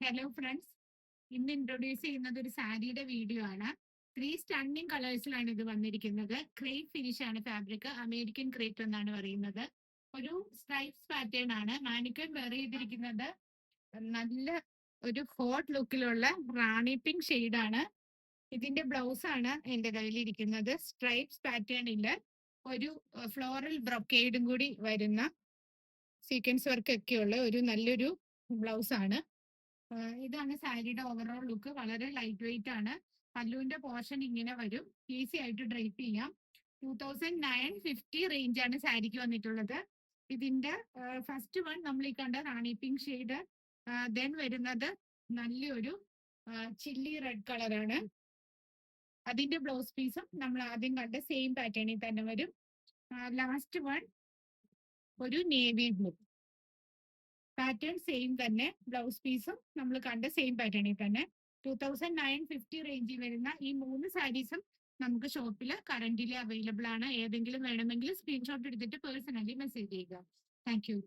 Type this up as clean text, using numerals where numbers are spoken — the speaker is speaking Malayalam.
ഹലോ ഫ്രണ്ട്സ്, ഇന്ന് ഇൻട്രൊഡ്യൂസ് ചെയ്യുന്നത് ഒരു സാരിയുടെ വീഡിയോ ആണ്. 3 സ്റ്റണ്ണിങ് കളേഴ്സിലാണ് ഇത് വന്നിരിക്കുന്നത്. ക്രേപ്പ് ഫിനിഷ് ആണ് ഫാബ്രിക്, അമേരിക്കൻ ക്രേപ്പ് എന്നാണ് പറയുന്നത്. ഒരു സ്ട്രൈപ്സ് പാറ്റേൺ ആണ്. മാനിക്കൻ വെയർ ചെയ്തിരിക്കുന്നത് നല്ല ഒരു ഹോട്ട് ലുക്കിലുള്ള റാണി പിങ്ക് ആണ്. ഇതിന്റെ ബ്ലൗസ് ആണ് എന്റെ കയ്യിലിരിക്കുന്നത്. സ്ട്രൈപ്സ് പാറ്റേണില് ഒരു ഫ്ലോറൽ ബ്രൊക്കേഡും കൂടി വരുന്ന സീക്വൻസ് വർക്ക് ഒക്കെയുള്ള ഒരു നല്ലൊരു ബ്ലൗസ് ആണ്. ഇതാണ് സാരിയുടെ ഓവറോൾ ലുക്ക്. വളരെ ലൈറ്റ് വെയിറ്റ് ആണ്. പല്ലുവിന്റെ പോർഷൻ ഇങ്ങനെ വരും. ഈസി ആയിട്ട് ഡ്രൈപ്പ് ചെയ്യാം. 2950 റേഞ്ച് ആണ് സാരിക്ക് വന്നിട്ടുള്ളത്. ഇതിന്റെ ഫസ്റ്റ് വൺ നമ്മൾ ഈ കണ്ട റാണി പിങ്ക് ഷെയ്ഡ്, ദെൻ വരുന്നത് നല്ലൊരു ചില്ലി റെഡ് കളറാണ്. അതിന്റെ ബ്ലൗസ് പീസും നമ്മൾ ആദ്യം കണ്ട സെയിം പാറ്റേണിൽ തന്നെ വരും. ലാസ്റ്റ് വൺ ഒരു നേവി ബ്ലൂ പാറ്റേൺ, സെയിം തന്നെ. ബ്ലൗസ് പീസും നമ്മൾ കണ്ട സെയിം പാറ്റേണിൽ തന്നെ. 2950 റേഞ്ചിൽ വരുന്ന ഈ 3 സാരീസും നമുക്ക് ഷോപ്പിൽ കറന്റിലി അവൈലബിൾ ആണ്. ഏതെങ്കിലും വേണമെങ്കിൽ സ്ക്രീൻഷോട്ട് എടുത്തിട്ട് പേഴ്സണലി മെസ്സേജ് ചെയ്യുക. Thank you.